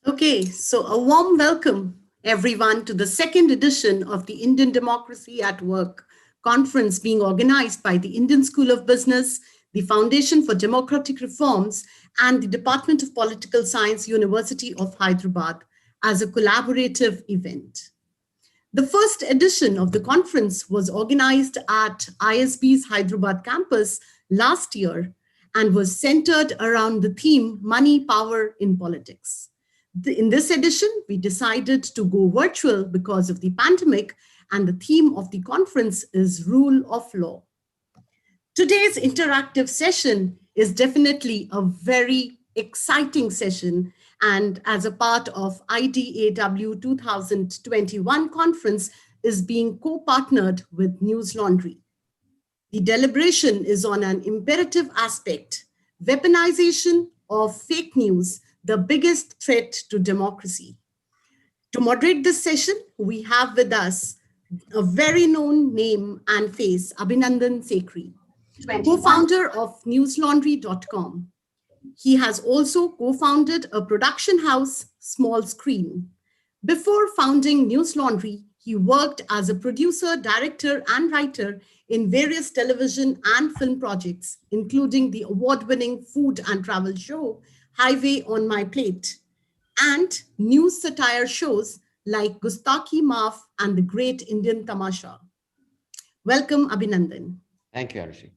Okay, so a warm welcome, everyone, to the second edition of the Indian Democracy at Work conference being organized by the Indian School of Business, the Foundation for Democratic Reforms, and the Department of Political Science, University of Hyderabad, as a collaborative event. The first edition of the conference was organized at ISB's Hyderabad campus last year and was centered around the theme Money, Power in Politics. In this edition, we decided to go virtual because of the pandemic, and the theme of the conference is Rule of Law. Today's interactive session is definitely a very exciting session, and as a part of IDAW 2021 conference is being co-partnered with News Laundry. The deliberation is on an imperative aspect, weaponization of fake news, the biggest threat to democracy. To moderate this session, we have with us a very known name and face, Abhinandan Sekri, co-founder of newslaundry.com. He has also co-founded a production house, Small Screen. Before founding News Laundry, he worked as a producer, director, and writer in various television and film projects, including the award-winning food and travel show, Highway on My Plate, and news satire shows like Gustaki Maaf and The Great Indian Tamasha. Welcome, Abhinandan. Thank you, Arushi.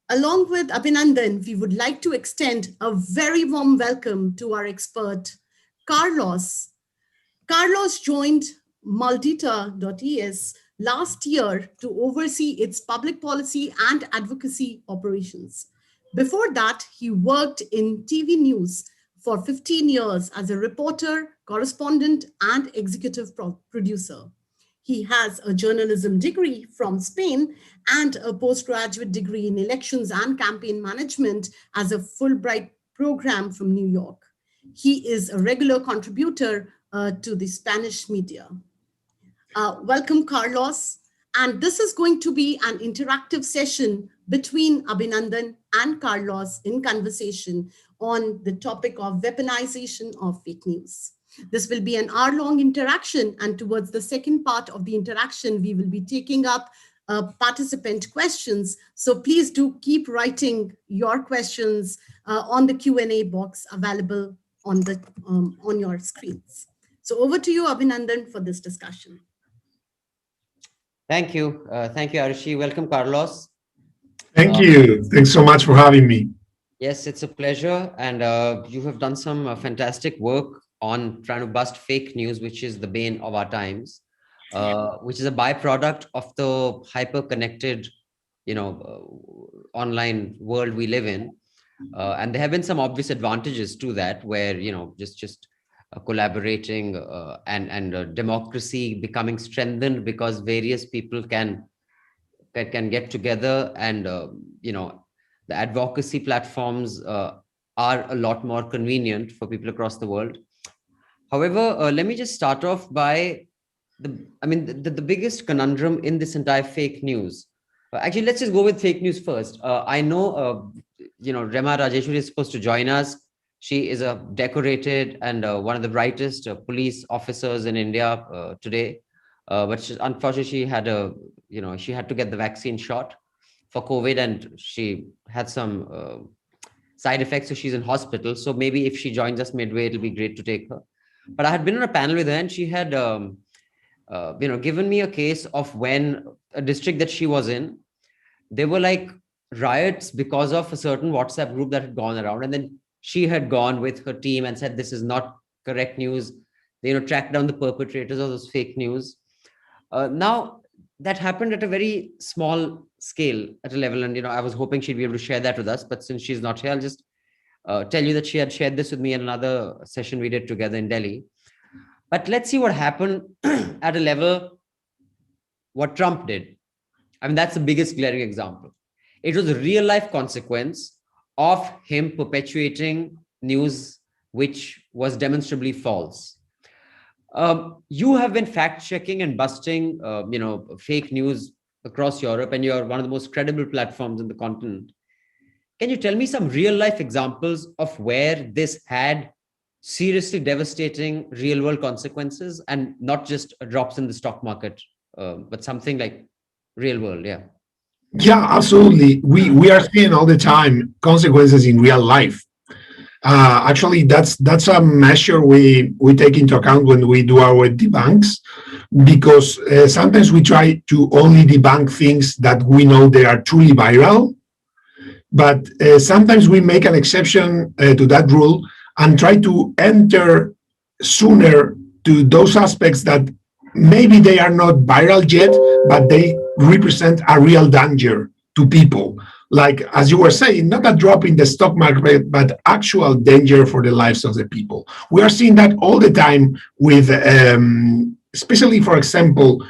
Along with Abhinandan, we would like to extend a very warm welcome to our expert, Carlos. Carlos joined Maldita.es last year to oversee its public policy and advocacy operations. Before that, he worked in TV news for 15 years as a reporter, correspondent, and executive producer. He has a journalism degree from Spain and a postgraduate degree in elections and campaign management as a Fulbright program from New York. He is a regular contributor to the Spanish media. Welcome, Carlos. And this is going to be an interactive session between Abhinandan and Carlos in conversation on the topic of weaponization of fake news. This will be an hour-long interaction, and towards the second part of the interaction, we will be taking up participant questions. So please do keep writing your questions on the Q&A box available on your screens. So over to you, Abhinandan, for this discussion. Thank you. Thank you, Arushi. Welcome, Carlos. Thank you. Thanks so much for having me. Yes, it's a pleasure. And you have done some fantastic work on trying to bust fake news, which is the bane of our times, which is a byproduct of the hyper-connected, online world we live in. And there have been some obvious advantages to that, where, just collaborating and democracy becoming strengthened because various people can get together, and the advocacy platforms are a lot more convenient for people across the world. However, let me just start off by the biggest conundrum in this entire fake news. Actually, let's just go with fake news first. I know, Rema Rajeshwari is supposed to join us. She is a decorated and one of the brightest police officers in India today. But unfortunately, she had to get the vaccine shot for COVID, and she had some side effects. So she's in hospital. So maybe if she joins us midway, it'll be great to take her. But I had been on a panel with her, and she had, given me a case of when a district that she was in, there were like riots because of a certain WhatsApp group that had gone around, and then she had gone with her team and said, this is not correct news. They, tracked down the perpetrators of those fake news. Now, that happened at a very small scale, at a level. And, I was hoping she'd be able to share that with us. But since she's not here, I'll just tell you that she had shared this with me in another session we did together in Delhi. But let's see what happened at a level, what Trump did. That's the biggest glaring example. It was a real life consequence of him perpetuating news which was demonstrably false. You have been fact checking and busting, fake news across Europe, and you're one of the most credible platforms in the continent. Can you tell me some real life examples of where this had seriously devastating real world consequences, and not just drops in the stock market, but something like real world. Yeah. Yeah, absolutely. We are seeing all the time consequences in real life. Actually, that's a measure we take into account when we do our debunks, because sometimes we try to only debunk things that we know they are truly viral, but sometimes we make an exception to that rule and try to enter sooner to those aspects that maybe they are not viral yet, but they represent a real danger to people. Like, as you were saying, not a drop in the stock market, but actual danger for the lives of the people. We are seeing that all the time with, especially, for example,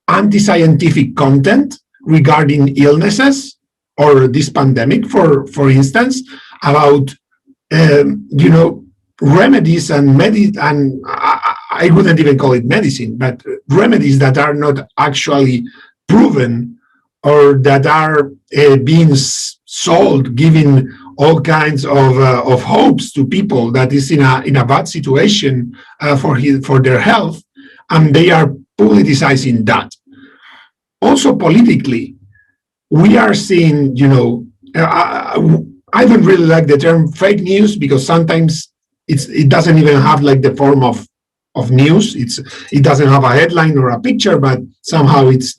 anti-scientific content regarding illnesses or this pandemic, for instance, about remedies and I wouldn't even call it medicine, but remedies that are not actually proven, or that are being sold, giving all kinds of hopes to people that is in a bad situation for their health, and they are politicizing that. Also politically, we are seeing, I don't really like the term fake news, because sometimes it doesn't even have like the form of news. It doesn't have a headline or a picture, but somehow it's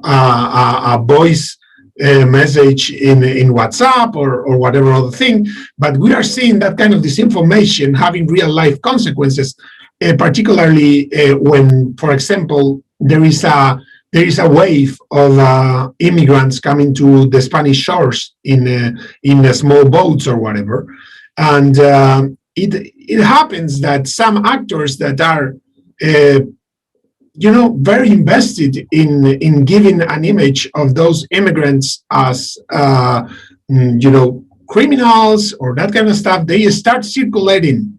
a voice message in WhatsApp or whatever other thing. But we are seeing that kind of disinformation having real life consequences, particularly when, for example, there is a wave of immigrants coming to the Spanish shores in small boats or whatever, and it happens that some actors that are very invested in giving an image of those immigrants as criminals or that kind of stuff, they start circulating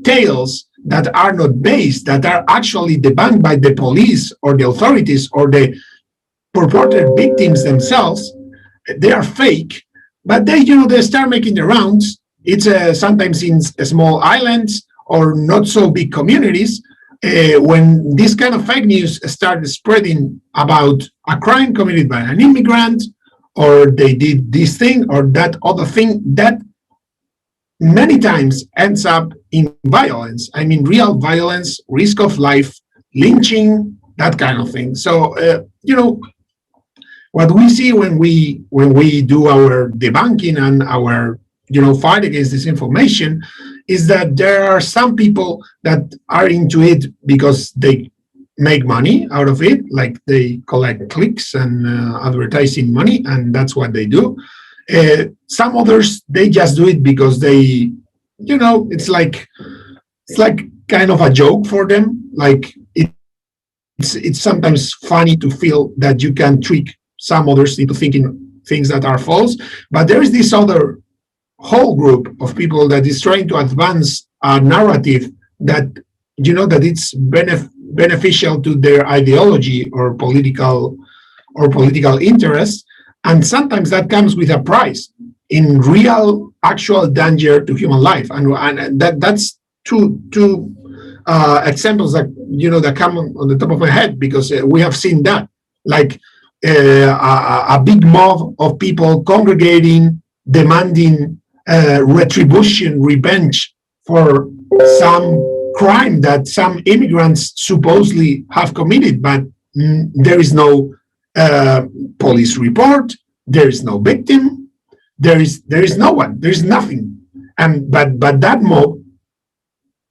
tales that are not based, that are actually debunked by the police or the authorities or the purported victims themselves. They are fake, but they start making the rounds. It's sometimes in small islands or not so big communities. When this kind of fake news started spreading about a crime committed by an immigrant, or they did this thing or that other thing, that many times ends up in violence. I mean, real violence, risk of life, lynching, that kind of thing. So, what we see when we do our debunking and our fight against disinformation is that there are some people that are into it because they make money out of it, like they collect clicks and advertising money, and that's what they do. Some others, they just do it because they, it's like kind of a joke for them. Like it's sometimes funny to feel that you can trick some others into thinking things that are false. But there is this other whole group of people that is trying to advance a narrative that that it's beneficial to their ideology or political interest, and sometimes that comes with a price in real actual danger to human life, and that's two examples that that come on the top of my head, because we have seen that, like a big mob of people congregating, demanding retribution, revenge for some crime that some immigrants supposedly have committed, but there is no police report, there is no victim, there is no one, there is nothing, and but that mob,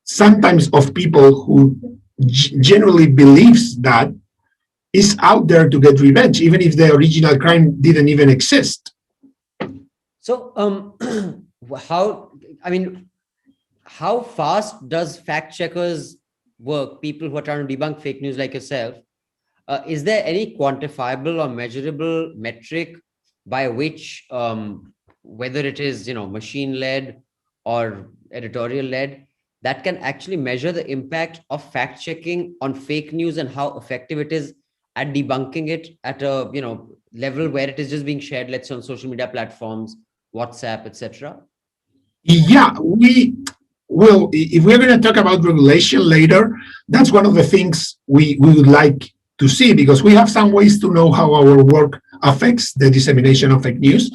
sometimes of people who generally believes that, is out there to get revenge, even if the original crime didn't even exist. So, how fast does fact checkers work? People who are trying to debunk fake news like yourself, is there any quantifiable or measurable metric by which, whether it is machine led or editorial led, that can actually measure the impact of fact checking on fake news and how effective it is at debunking it at a level where it is just being shared, let's say on social media platforms, WhatsApp, etc.? Yeah, if we're going to talk about regulation later, that's one of the things we would like to see, because we have some ways to know how our work affects the dissemination of fake news,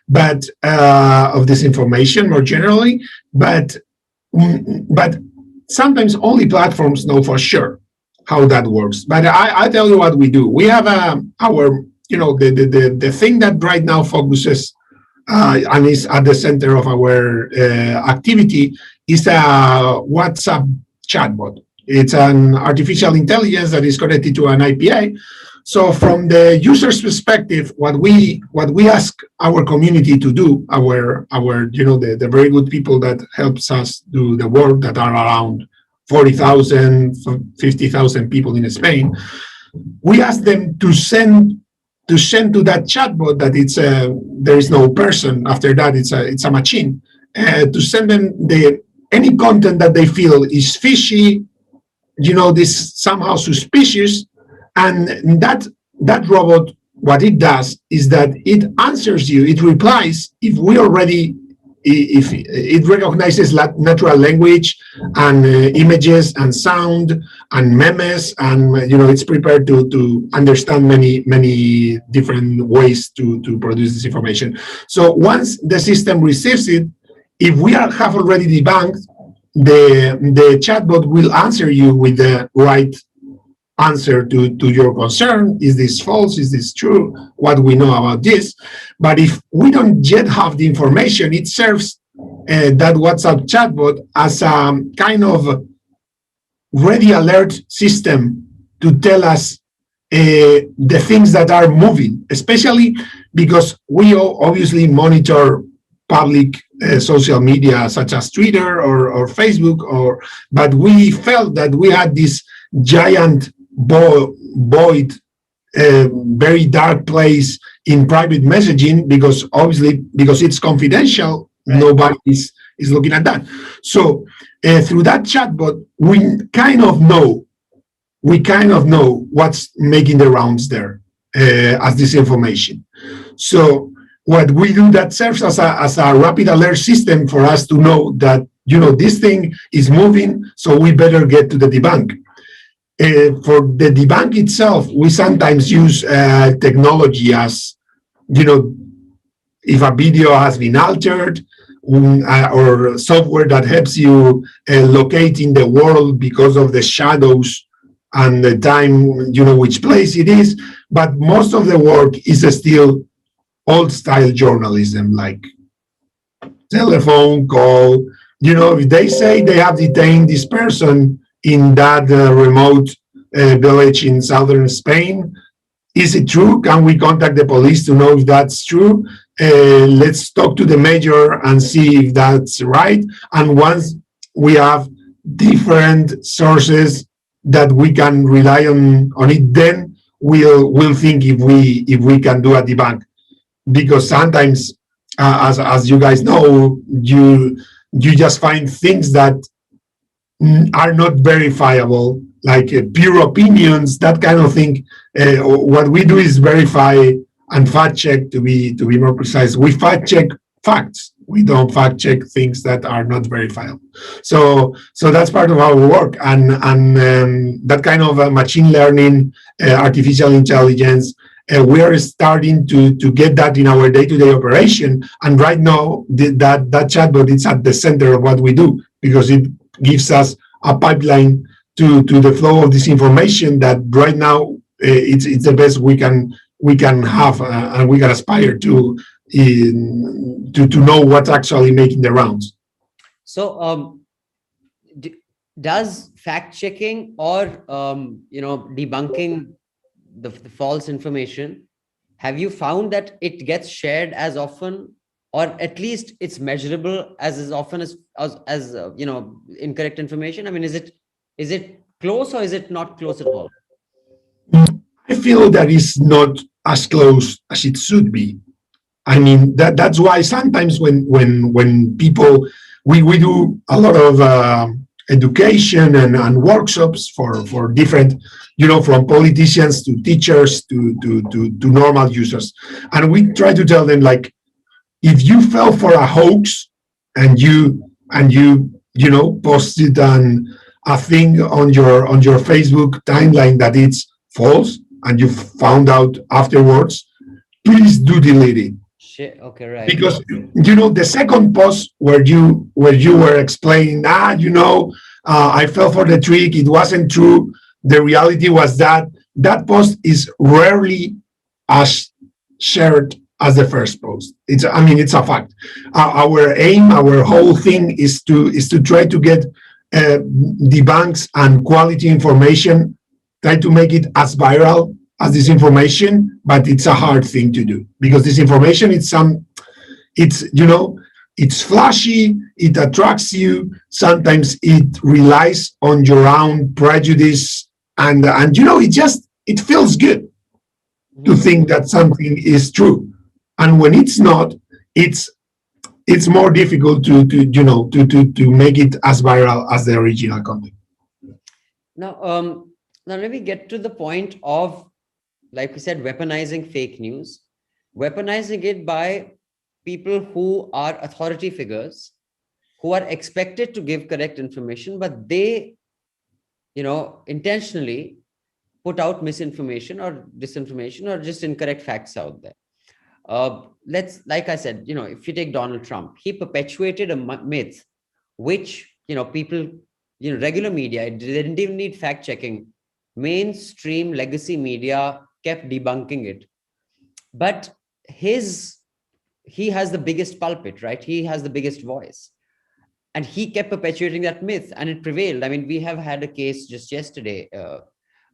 but of disinformation more generally. But sometimes only platforms know for sure how that works. But I tell you what we do. We have our, the thing that right now focuses and is at the center of our activity is a WhatsApp chatbot. It's an artificial intelligence that is connected to an IPA. So from the user's perspective, what we ask our community to do, our the very good people that helps us do the work, that are around 40,000, 50,000 people in Spain, we ask them to send to that chatbot that there is no person after that, it's a machine, to send them any content that they feel is fishy, this somehow suspicious, and that robot, what it does is that it answers you, it replies if it recognizes natural language and images and sound and memes, and it's prepared to understand many different ways to produce this information. So once the system receives it, if we have already debunked, the chatbot will answer you with the right answer to your concern. Is this false? Is this true? What do we know about this? But if we don't yet have the information, it serves that WhatsApp chatbot as a kind of ready alert system to tell us the things that are moving, especially because we obviously monitor public social media such as Twitter or Facebook, but we felt that we had this giant void, very dark place in private messaging, because it's confidential, right? Nobody is looking at that. So through that chatbot, we kind of know what's making the rounds there as this information. So what we do, that serves as a rapid alert system for us to know that this thing is moving, so we better get to the debunk. For the debunk itself, we sometimes use technology as, if a video has been altered, or software that helps you locate in the world because of the shadows and the time, which place it is. But most of the work is still old-style journalism, like telephone call. If they say they have detained this person in that remote village in southern Spain, is it true? Can we contact the police to know if that's true? Let's talk to the mayor and see if that's right. And once we have different sources that we can rely on it, then we'll think if we can do a debunk. Because sometimes, as you guys know, you just find things that are not verifiable, like pure opinions, that kind of thing. What we do is verify and fact check. To be more precise, we fact check facts. We don't fact check things that are not verifiable. So that's part of our work, and that kind of machine learning, artificial intelligence. We are starting to get that in our day-to-day operation, and right now that chatbot is at the center of what we do, because it gives us a pipeline to the flow of this information that right now it's the best we can have, and we can aspire to know what's actually making the rounds. So does fact checking or debunking the false information, have you found that it gets shared as often, or at least it's measurable as often as incorrect information? I mean, is it close, or is it not close at all? I feel that it's not as close as it should be. I mean, that's why sometimes when people, we do a lot of education and workshops for different, from politicians to teachers to normal users, and we try to tell them, like, if you fell for a hoax and you posted a thing on your Facebook timeline that it's false, and you found out afterwards, please do delete it. Shit. Okay, right. Because the second post where you were explaining, I fell for the trick, it wasn't true, the reality was that post is rarely as shared as the first post. It's a fact. Our aim, our whole thing is to try to get the banks and quality information, try to make it as viral as this information, but it's a hard thing to do because this information, it's flashy, it attracts you, sometimes it relies on your own prejudice, and it feels good to think that something is true, and when it's not, it's more difficult to make it as viral as the original content. Now let me get to the point of, like we said, weaponizing fake news, weaponizing it by people who are authority figures, who are expected to give correct information, but they, intentionally put out misinformation or disinformation or just incorrect facts out there. Like I said, if you take Donald Trump, he perpetuated a myth, which, people, regular media, they didn't even need fact checking. Mainstream legacy media kept debunking it. But he has the biggest pulpit, right? He has the biggest voice. And he kept perpetuating that myth, and it prevailed. I mean, we have had a case just yesterday. There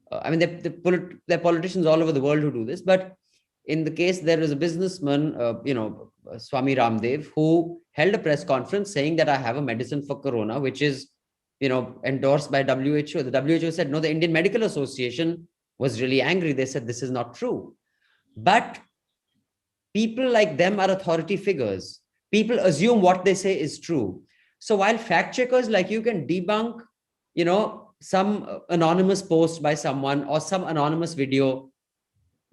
are politicians all over the world who do this, but in the case, there is a businessman, Swami Ramdev, who held a press conference saying that I have a medicine for corona, which is, endorsed by WHO. The WHO said, no, the Indian Medical Association was really angry. They said, this is not true. But people like them are authority figures. People assume what they say is true. So while fact checkers like you can debunk, some anonymous post by someone or some anonymous video,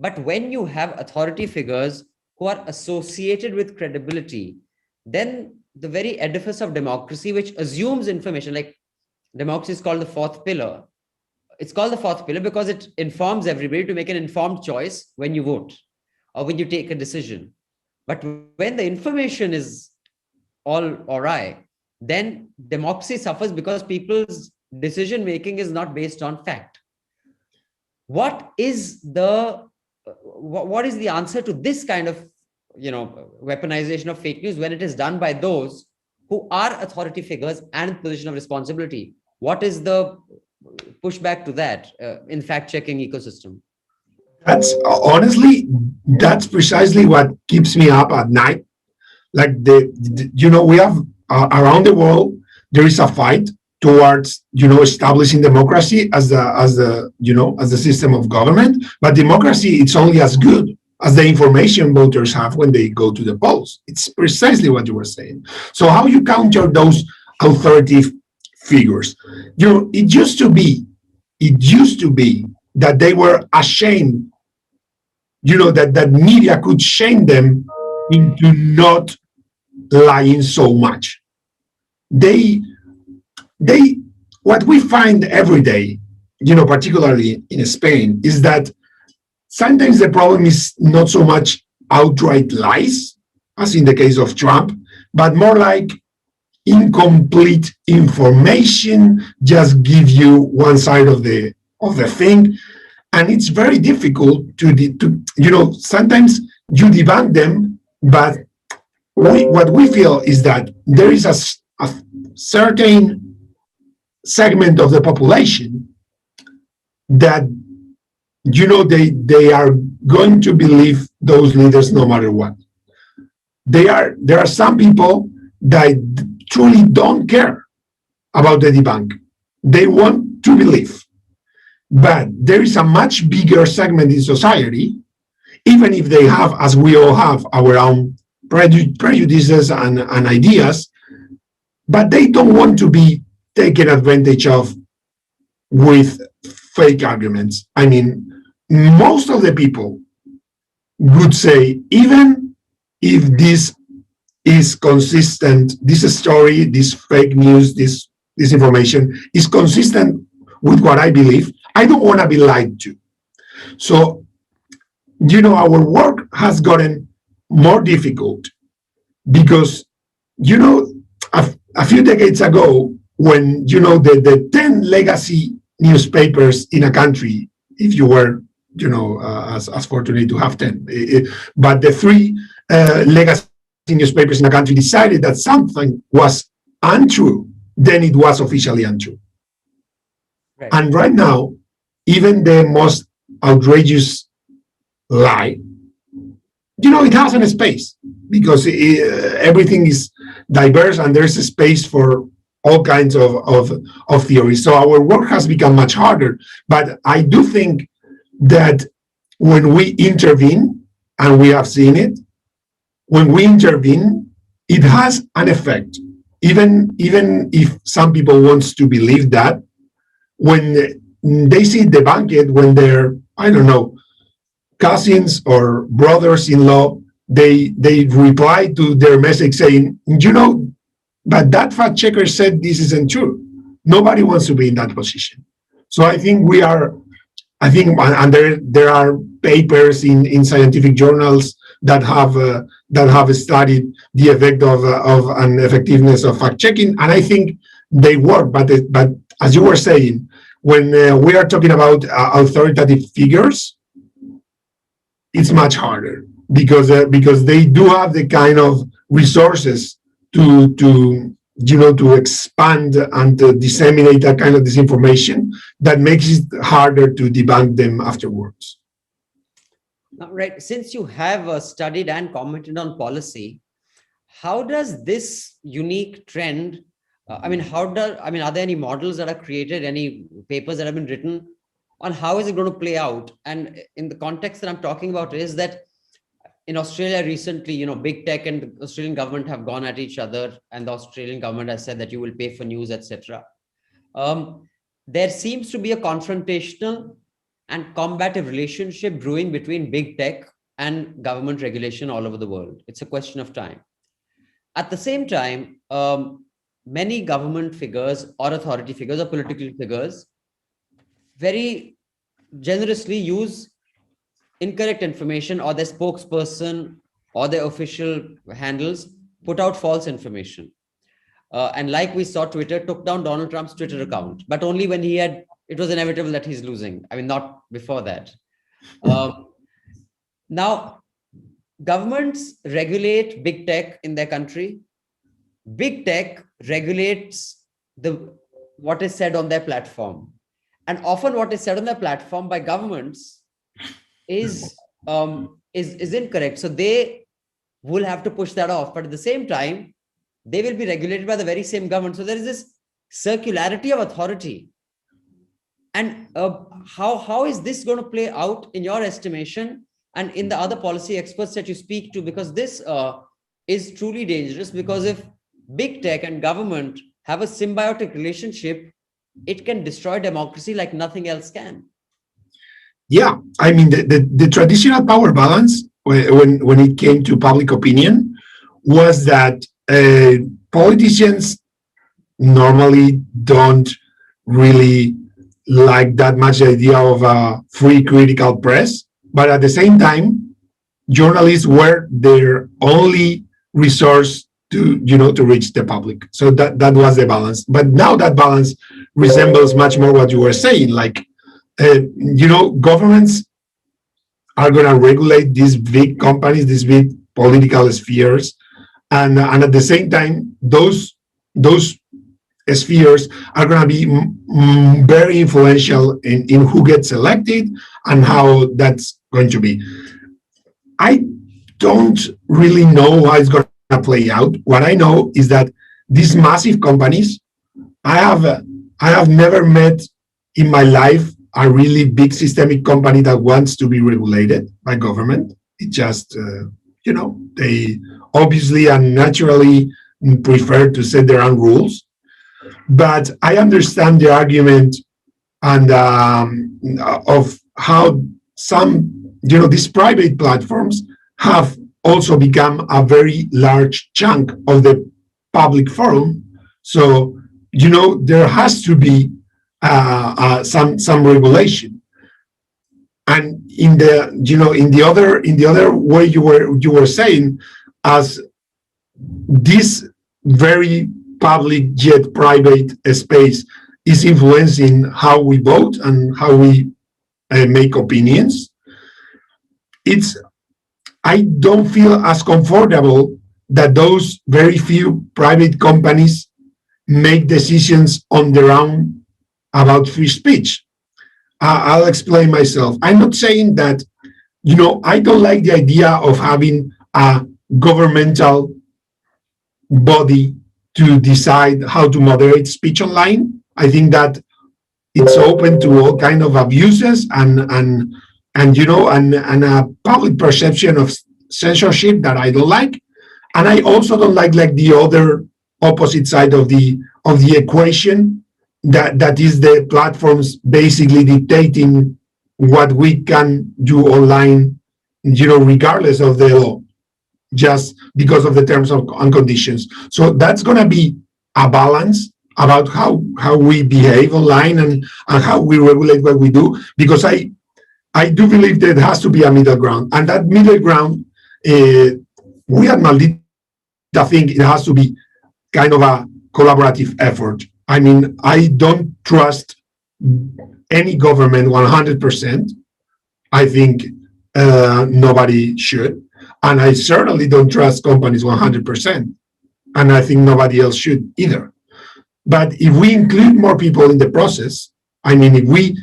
but when you have authority figures who are associated with credibility, then the very edifice of democracy, which assumes information, like democracy is called the fourth pillar. It's called the fourth pillar because it informs everybody to make an informed choice when you vote or when you take a decision. But when the information is all awry, then democracy suffers because people's decision making is not based on fact. What is the answer to this kind of weaponization of fake news when it is done by those who are authority figures and in position of responsibility? What is the pushback to that in fact-checking ecosystem? That's honestly, that's precisely what keeps me up at night. Like we have around the world, there is a fight towards establishing democracy as the system of government. But democracy, it's only as good as the information voters have when they go to the polls. It's precisely what you were saying. So how you counter those authority figures? It used to be that they were ashamed, that media could shame them into not lying so much. What we find every day, particularly in Spain, is that sometimes the problem is not so much outright lies, as in the case of Trump, but more like incomplete information, just give you one side of the thing, and it's very difficult to sometimes you debunk them, but what we feel is that there is a certain segment of the population that they are going to believe those leaders no matter what. There are some people that truly don't care about the debunk. They want to believe. But there is a much bigger segment in society, even if they have, as we all have, our own prejudices and ideas, but they don't want to be taken advantage of with fake arguments. I mean, most of the people would say, even if this is consistent, this story, this fake news, this information is consistent with what I believe, I don't want to be lied to. So, our work has gotten more difficult because, a few decades ago, when, the 10 legacy newspapers in a country, if you were, as fortunate to have 10, but the three legacy newspapers in a country decided that something was untrue, then it was officially untrue. Right. And right now, even the most outrageous lie, it has a space because everything is diverse and there's a space for all kinds of theories. So our work has become much harder. But I do think that when we intervene, and we have seen it, when we intervene, it has an effect. Even if some people want to believe that, when they see the banquet, when they're, I don't know, cousins or brothers-in-law, they reply to their message saying, but that fact checker said this isn't true. Nobody wants to be in that position. So I think and there are papers in scientific journals that have studied the effect of an effectiveness of fact checking, and I think they work. But as you were saying, when we are talking about authoritative figures, it's much harder because they do have the kind of resources to expand and to disseminate that kind of disinformation that makes it harder to debunk them afterwards. Right. Since you have studied and commented on policy, how does this unique trend, are there any models that are created, any papers that have been written on how is it going to play out? And in the context that I'm talking about is that in Australia recently, big tech and the Australian government have gone at each other, and the Australian government has said that you will pay for news, etc. There seems to be a confrontational and combative relationship brewing between big tech and government regulation all over the world. It's a question of time. At the same time, many government figures or authority figures or political figures very generously use incorrect information, or their spokesperson or their official handles put out false information. And like we saw, Twitter took down Donald Trump's Twitter account, but only when it was inevitable that he's losing. Not before that. Now, governments regulate big tech in their country. Big tech regulates what is said on their platform. And often what is said on their platform by governments is incorrect. So they will have to push that off. But at the same time, they will be regulated by the very same government. So there is this circularity of authority. And how is this going to play out in your estimation and in the other policy experts that you speak to? Because this is truly dangerous, because if big tech and government have a symbiotic relationship, it can destroy democracy like nothing else can. Yeah, the traditional power balance when it came to public opinion was that politicians normally don't really like that much the idea of a free critical press, but at the same time, journalists were their only resource to reach the public. So that was the balance. But now that balance resembles much more what you were saying, like governments are going to regulate these big companies, these big political spheres, and at the same time, those spheres are going to be very influential in who gets elected and how that's going to be. I don't really know how it's going to play out. What I know is that these massive companies, I have never met in my life a really big systemic company that wants to be regulated by government. It just, they obviously and naturally prefer to set their own rules. But I understand the argument and of how some, these private platforms have also become a very large chunk of the public forum. So, there has to be some regulation. And in the other way you were saying, as this very public yet private space is influencing how we vote and how we make opinions, I don't feel as comfortable that those very few private companies make decisions on their own about free speech. I'll explain myself. I'm not saying that, I don't like the idea of having a governmental body to decide how to moderate speech online. I think that it's open to all kind of abuses and a public perception of censorship that I don't like. And I also don't like the other opposite side of the equation, that is the platforms basically dictating what we can do online, regardless of the law, just because of the terms and conditions. So that's going to be a balance about how we behave online and how we regulate what we do, because I do believe there has to be a middle ground, and that middle ground, we at Maldita think it has to be kind of a collaborative effort. I mean, I don't trust any government 100%. I think nobody should. And I certainly don't trust companies 100%. And I think nobody else should either. But if we include more people in the process, I mean, if we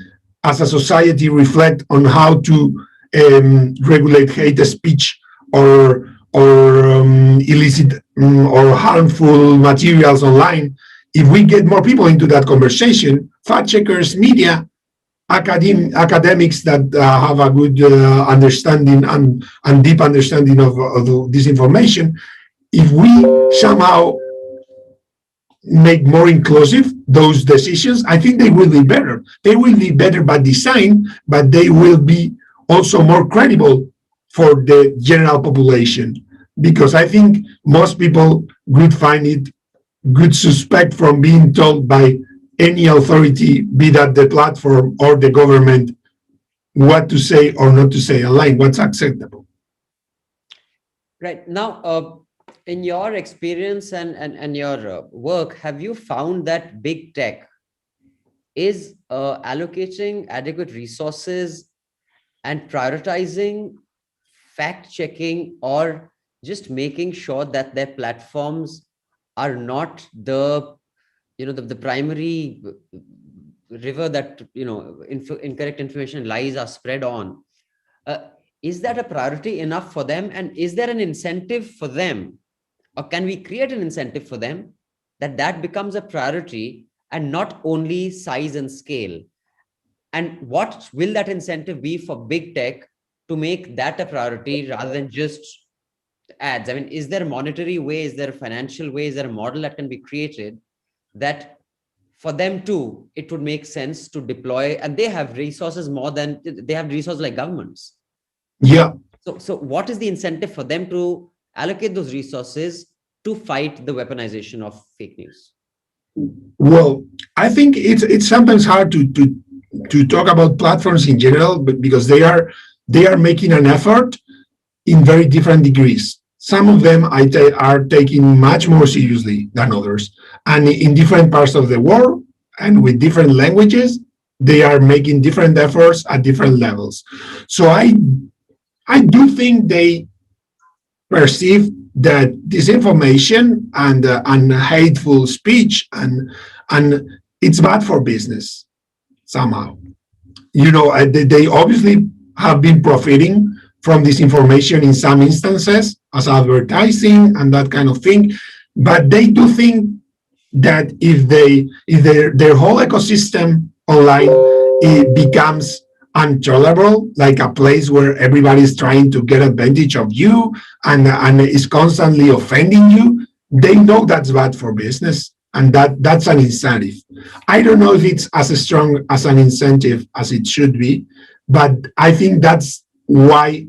as a society reflect on how to regulate hate speech or illicit or harmful materials online, if we get more people into that conversation, fact checkers, media, academics that have a good understanding and deep understanding of this information, if we somehow make more inclusive those decisions, I think they will be better. They will be better by design, but they will be also more credible for the general population, because I think most people would find it good suspect from being told by any authority, be that the platform or the government, what to say or not to say online, what's acceptable. Right. Now, in your experience and your work, have you found that big tech is allocating adequate resources and prioritizing fact checking, or just making sure that their platforms are not the primary river that incorrect information, lies are spread on? Is that a priority enough for them, and is there an incentive for them, or can we create an incentive for them that becomes a priority and not only size and scale? And what will that incentive be for big tech to make that a priority rather than just ads? I mean, is there a monetary way? Is there a financial way? Is there a model that can be created that for them too, it would make sense to deploy? And they have resources they have resources like governments. Yeah. So what is the incentive for them to allocate those resources to fight the weaponization of fake news? Well, I think it's sometimes hard to talk about platforms in general, but because they are making an effort in very different degrees. Some of them are taking much more seriously than others, and in different parts of the world and with different languages, they are making different efforts at different levels. So I do think they perceive that disinformation and hateful speech and it's bad for business somehow. They obviously have been profiting from this information in some instances as advertising and that kind of thing, but they do think that if their whole ecosystem online, it becomes untolerable, like a place where everybody is trying to get advantage of you and is constantly offending you, they know that's bad for business, and that's an incentive. I don't know if it's as strong as an incentive as it should be, but I think that's why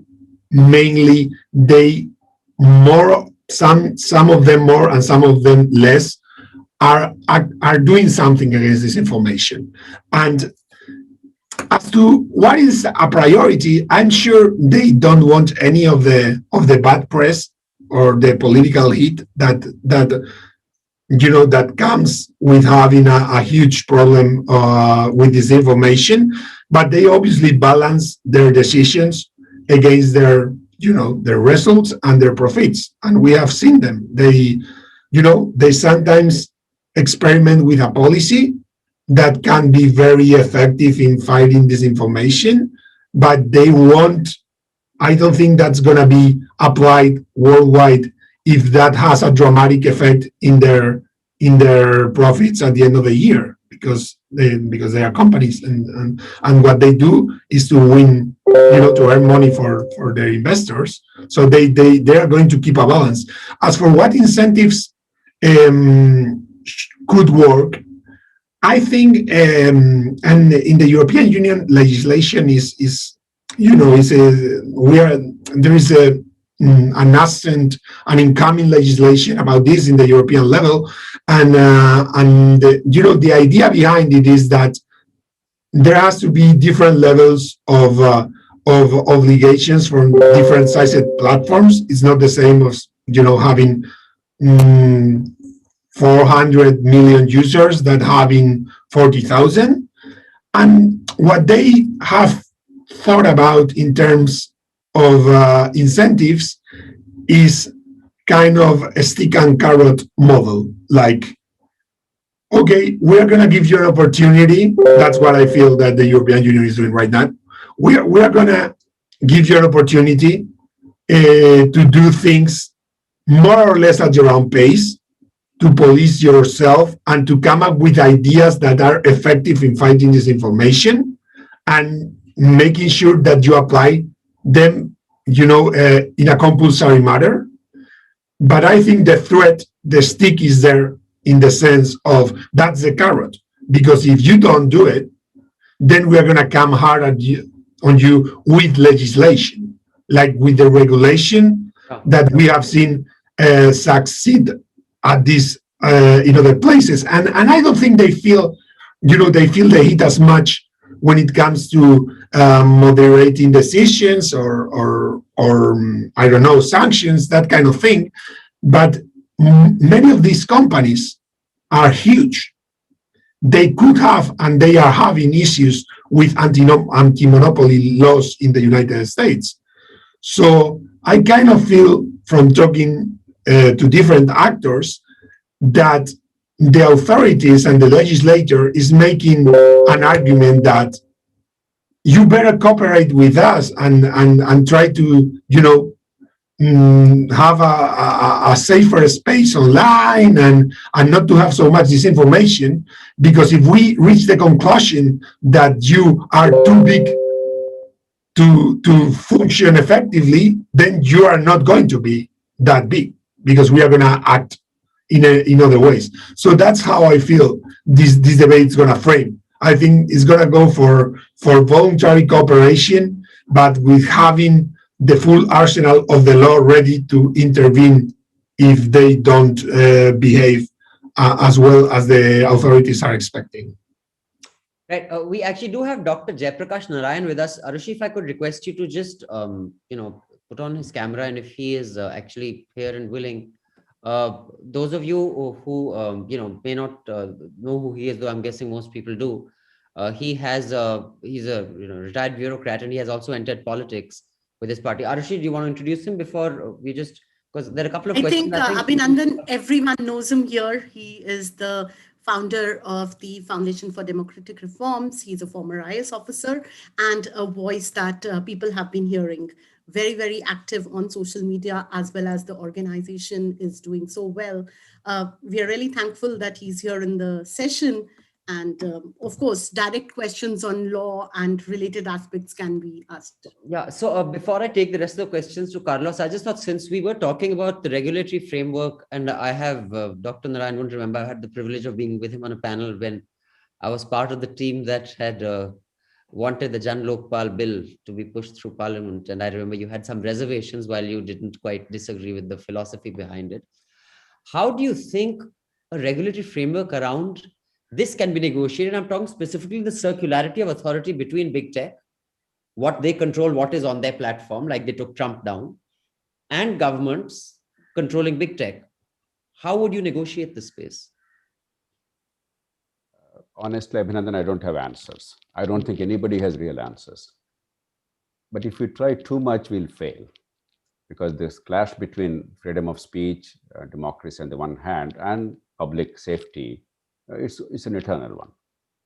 mainly they more, some of them more and some of them less, are doing something against this information. And as to what is a priority, I'm sure they don't want any of the bad press or the political heat that comes with having a huge problem with this information. But they obviously balance their decisions against their results and their profits, and we have seen them. They sometimes experiment with a policy that can be very effective in fighting disinformation, but they won't. I don't think that's going to be applied worldwide if that has a dramatic effect in their profits at the end of the year, because they are companies, and what they do is to win, to earn money for their investors. So they are going to keep a balance. As for what incentives could work, I think, and in the European Union, legislation is there is a nascent and incoming legislation about this in the European level, and the idea behind it is that there has to be different levels of obligations from different sized platforms. It's not the same as having 400 million users that having 40,000. And what they have thought about in terms of incentives is kind of a stick and carrot model. Like, okay, we're going to give you an opportunity. That's what I feel that the European Union is doing right now. We're going to give you an opportunity to do things more or less at your own pace, to police yourself, and to come up with ideas that are effective in fighting disinformation and making sure that you apply them, in a compulsory manner. But I think the stick is there in the sense of that's the carrot, because if you don't do it, then we're going to come hard on you with legislation, like with the regulation that we have seen succeed at this in other places. And I don't think they feel the heat as much when it comes to moderating decisions or I don't know, sanctions, that kind of thing. But many of these companies are huge. They could have, and they are having, issues with anti-monopoly laws in the United States. So I kind of feel, from talking to different actors, that the authorities and the legislator is making an argument that you better cooperate with us and try to have a safer space online, and not to have so much disinformation, because if we reach the conclusion that you are too big to function effectively, then you are not going to be that big, because we are going to act in other ways. So that's how I feel this debate is going to frame. I think it's going to go for voluntary cooperation, but with having the full arsenal of the law ready to intervene if they don't behave as well as the authorities are expecting. Right. We actually do have Dr. Prakash Narayan with us. Arushi, if I could request you to just, put on his camera, and if he is actually here and willing, those of you who, may not know who he is, though I'm guessing most people do, he's a retired bureaucrat, and he has also entered politics with his party. Arushi, do you want to introduce him before we just, because there are a couple of questions. I think Abhinandan, everyone knows him here. He is the founder of the Foundation for Democratic Reforms. He's a former IS officer and a voice that people have been hearing. Very, very active on social media, as well as the organization is doing so well. We are really thankful that he's here in the session. And of course, direct questions on law and related aspects can be asked. Yeah. So before I take the rest of the questions to Carlos, I just thought, since we were talking about the regulatory framework, and I have Dr. Narayan, won't remember, I had the privilege of being with him on a panel when I was part of the team that had wanted the Jan Lokpal bill to be pushed through Parliament. And I remember you had some reservations while you didn't quite disagree with the philosophy behind it. How do you think a regulatory framework around this can be negotiated? I'm talking specifically the circularity of authority between big tech, what they control, what is on their platform, like they took Trump down, and governments controlling big tech. How would you negotiate this space? Honestly, Abhinandan, I don't have answers. I don't think anybody has real answers. But if we try too much, we'll fail, because this clash between freedom of speech, democracy on the one hand, and public safety, it's an eternal one.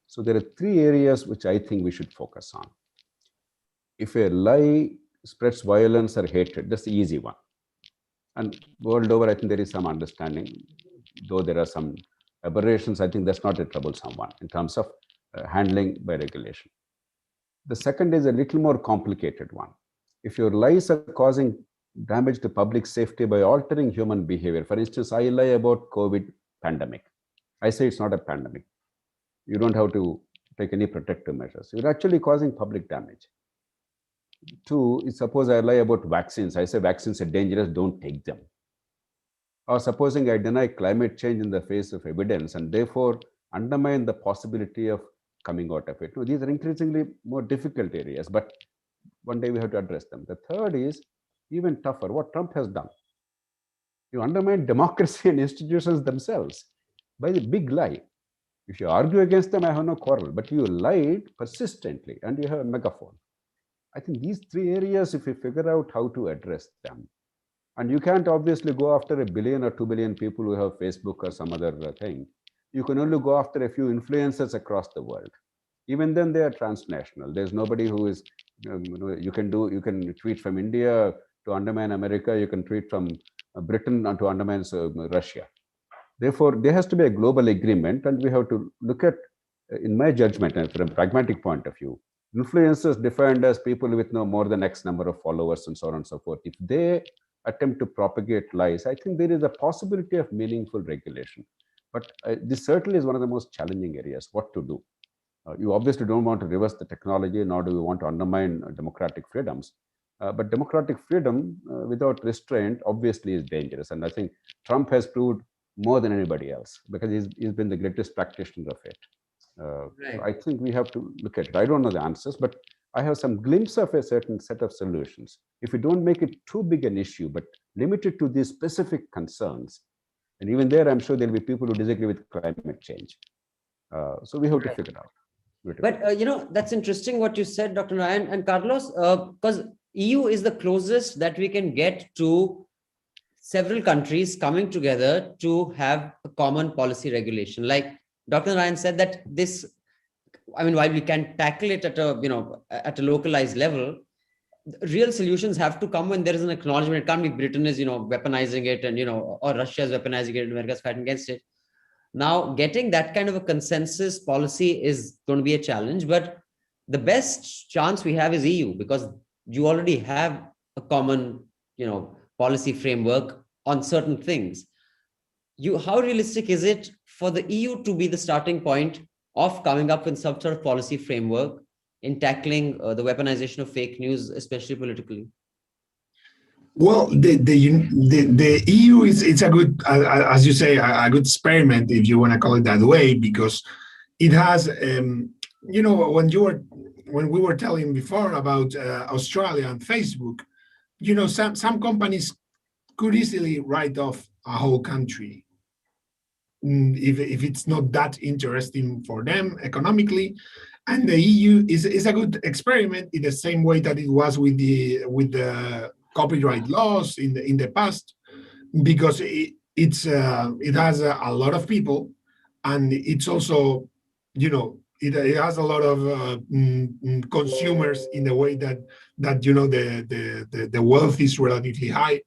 So there are three areas which I think we should focus on. If a lie spreads violence or hatred, that's the easy one. And world over, I think there is some understanding, though there are some aberrations. I think that's not a troublesome one in terms of handling by regulation. The second is a little more complicated one. If your lies are causing damage to public safety by altering human behavior, for instance, I lie about COVID pandemic. I say it's not a pandemic. You don't have to take any protective measures. You're actually causing public damage. Two, suppose I lie about vaccines. I say vaccines are dangerous, don't take them. Or supposing I deny climate change in the face of evidence and therefore undermine the possibility of coming out of it. No, these are increasingly more difficult areas, but one day we have to address them. The third is even tougher, what Trump has done. You undermine democracy and institutions themselves by the big lie. If you argue against them, I have no quarrel, but you lied persistently and you have a megaphone. I think these three areas, if we figure out how to address them, and you can't obviously go after 1 billion or 2 billion people who have Facebook or some other thing. You can only go after a few influencers across the world. Even then, they are transnational. There's nobody who is, you can tweet from India to undermine America. You can tweet from Britain to undermine Russia. Therefore, there has to be a global agreement, and we have to look at, in my judgment, and from a pragmatic point of view, influencers defined as people with no more than X number of followers and so on and so forth. If they attempt to propagate lies, I think there is a possibility of meaningful regulation. But this certainly is one of the most challenging areas, what to do. You obviously don't want to reverse the technology, nor do we want to undermine democratic freedoms. But democratic freedom without restraint obviously is dangerous. And I think Trump has proved more than anybody else, because he's been the greatest practitioner of it. Right. So I think we have to look at it. I don't know the answers, but I have some glimpse of a certain set of solutions. If we don't make it too big an issue, but limit it to these specific concerns, and even there, I'm sure there'll be people who disagree with climate change. So we have to figure out. But that's interesting what you said, Dr. Narayan and Carlos, because EU is the closest that we can get to several countries coming together to have a common policy regulation. Like Dr. Narayan said, that this, I mean, while we can tackle it at a localized level, real solutions have to come when there is an acknowledgement. It can't be Britain is, weaponizing it and, or Russia is weaponizing it and America's fighting against it. Now, getting that kind of a consensus policy is going to be a challenge, but the best chance we have is EU, because you already have a common, policy framework on certain things. How realistic is it for the EU to be the starting point of coming up with some sort of policy framework in tackling the weaponization of fake news, especially politically? Well, the EU it's a good, as you say, a good experiment, if you want to call it that way, because it has, when we were telling before about Australia and Facebook, some companies could easily write off a whole country if it's not that interesting for them economically. And the EU is a good experiment in the same way that it was with the copyright laws in the past, because it has a lot of people, and it's also, it has a lot of consumers in the way that the wealth is relatively high,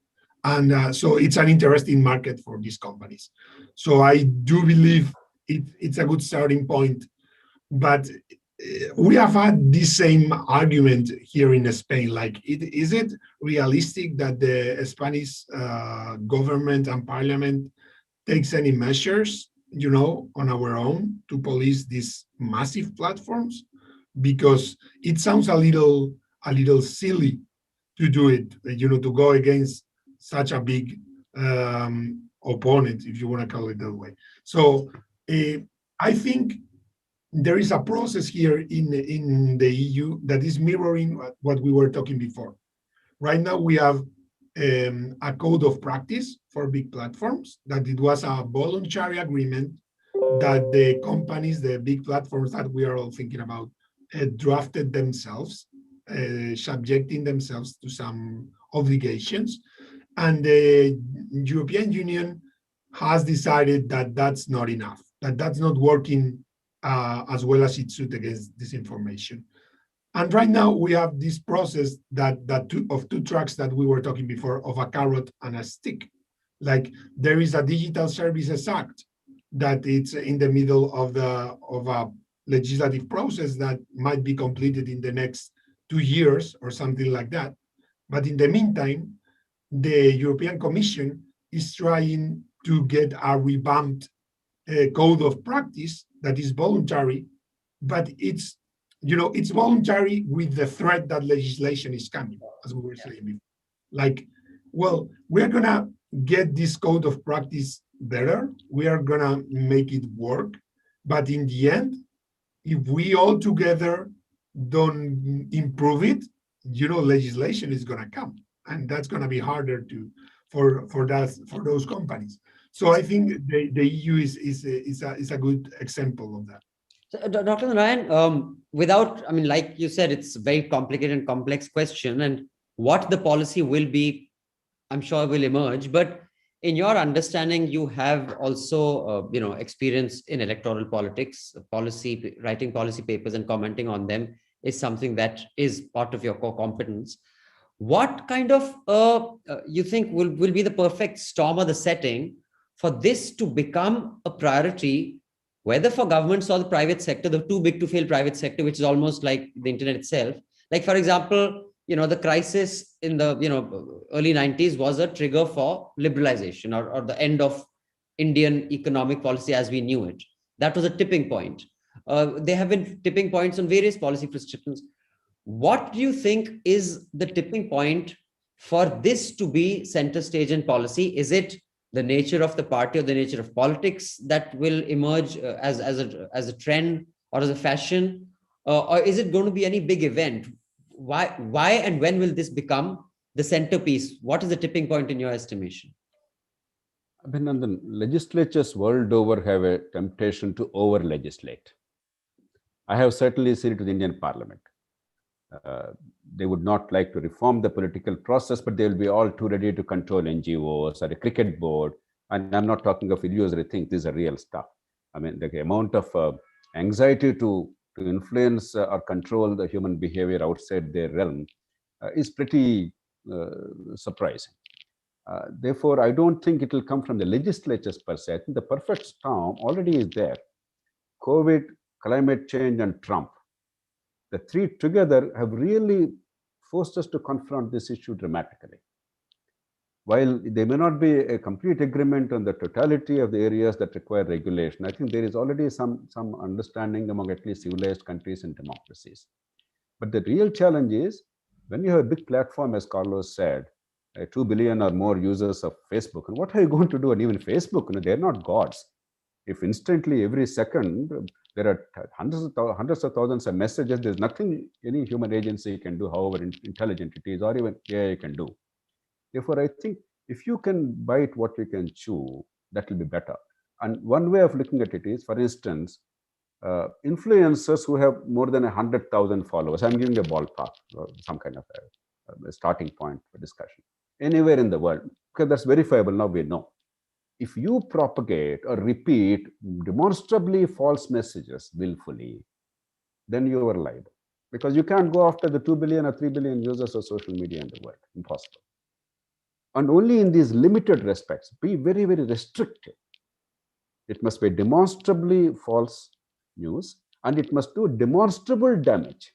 and so it's an interesting market for these companies. So I do believe it's a good starting point, but we have had this same argument here in Spain. Like, is it realistic that the Spanish government and parliament takes any measures, on our own to police these massive platforms? because it sounds a little silly to do it, to go against such a big opponent, if you want to call it that way. So I think there is a process here in the EU that is mirroring what we were talking before. Right now, we have a code of practice for big platforms, that it was a voluntary agreement that the companies, the big platforms that we are all thinking about, drafted themselves, subjecting themselves to some obligations. And the European Union has decided that that's not enough, that that's not working as well as it should against disinformation. And right now we have this process of two tracks that we were talking before, of a carrot and a stick. Like, there is a Digital Services Act that it's in the middle of a legislative process that might be completed in the next 2 years or something like that. But in the meantime, the European Commission is trying to get a revamped code of practice that is voluntary, but it's voluntary with the threat that legislation is coming, as we were saying before. Like, well, we're gonna get this code of practice better, we are gonna make it work, but in the end, if we all together don't improve it, legislation is gonna come, and that's gonna be harder for those companies. So I think the EU is a good example of that. So, Dr. Narayan, like you said, it's a very complicated and complex question, and what the policy will be, I'm sure will emerge. But in your understanding, you have also, experience in electoral politics, writing policy papers and commenting on them is something that is part of your core competence. What kind of, you think will be the perfect storm or the setting for this to become a priority, whether for governments or the private sector, the too big to fail private sector, which is almost like the internet itself? Like, for example, the crisis in the early 90s was a trigger for liberalization or the end of Indian economic policy as we knew it. That was a tipping point. There have been tipping points on various policy prescriptions. What do you think is the tipping point for this to be center stage in policy? Is it the nature of the party or the nature of politics that will emerge as a trend or as a fashion, or is it going to be any big event? Why and when will this become the centerpiece? What is the tipping point in your estimation? Abhinandan, legislatures world over have a temptation to over legislate. I have certainly seen it with the Indian Parliament. They would not like to reform the political process, but they will be all too ready to control NGOs or a cricket board. And I'm not talking of illusory things, these are real stuff. I mean, the amount of anxiety to influence or control the human behavior outside their realm is pretty surprising. Therefore, I don't think it will come from the legislatures per se. I think the perfect storm already is there. COVID, climate change, and Trump. The three together have really forced us to confront this issue dramatically. While there may not be a complete agreement on the totality of the areas that require regulation, I think there is already some understanding among at least civilized countries and democracies. But the real challenge is, when you have a big platform, as Carlos said, 2 billion or more users of Facebook, and what are you going to do? And even Facebook, they're not gods. If instantly, every second, there are hundreds of thousands of messages, there's nothing any human agency can do, however intelligent it is, or even AI can do. Therefore, I think if you can bite what you can chew, that will be better. And one way of looking at it is, for instance, influencers who have more than 100,000 followers. I'm giving a ballpark, some kind of a starting point for discussion. Anywhere in the world, because that's verifiable now, we know. If you propagate or repeat demonstrably false messages willfully, then you are liable. Because you can't go after the 2 billion or 3 billion users of social media in the world. Impossible. And only in these limited respects, be very, very restrictive. It must be demonstrably false news, and it must do demonstrable damage.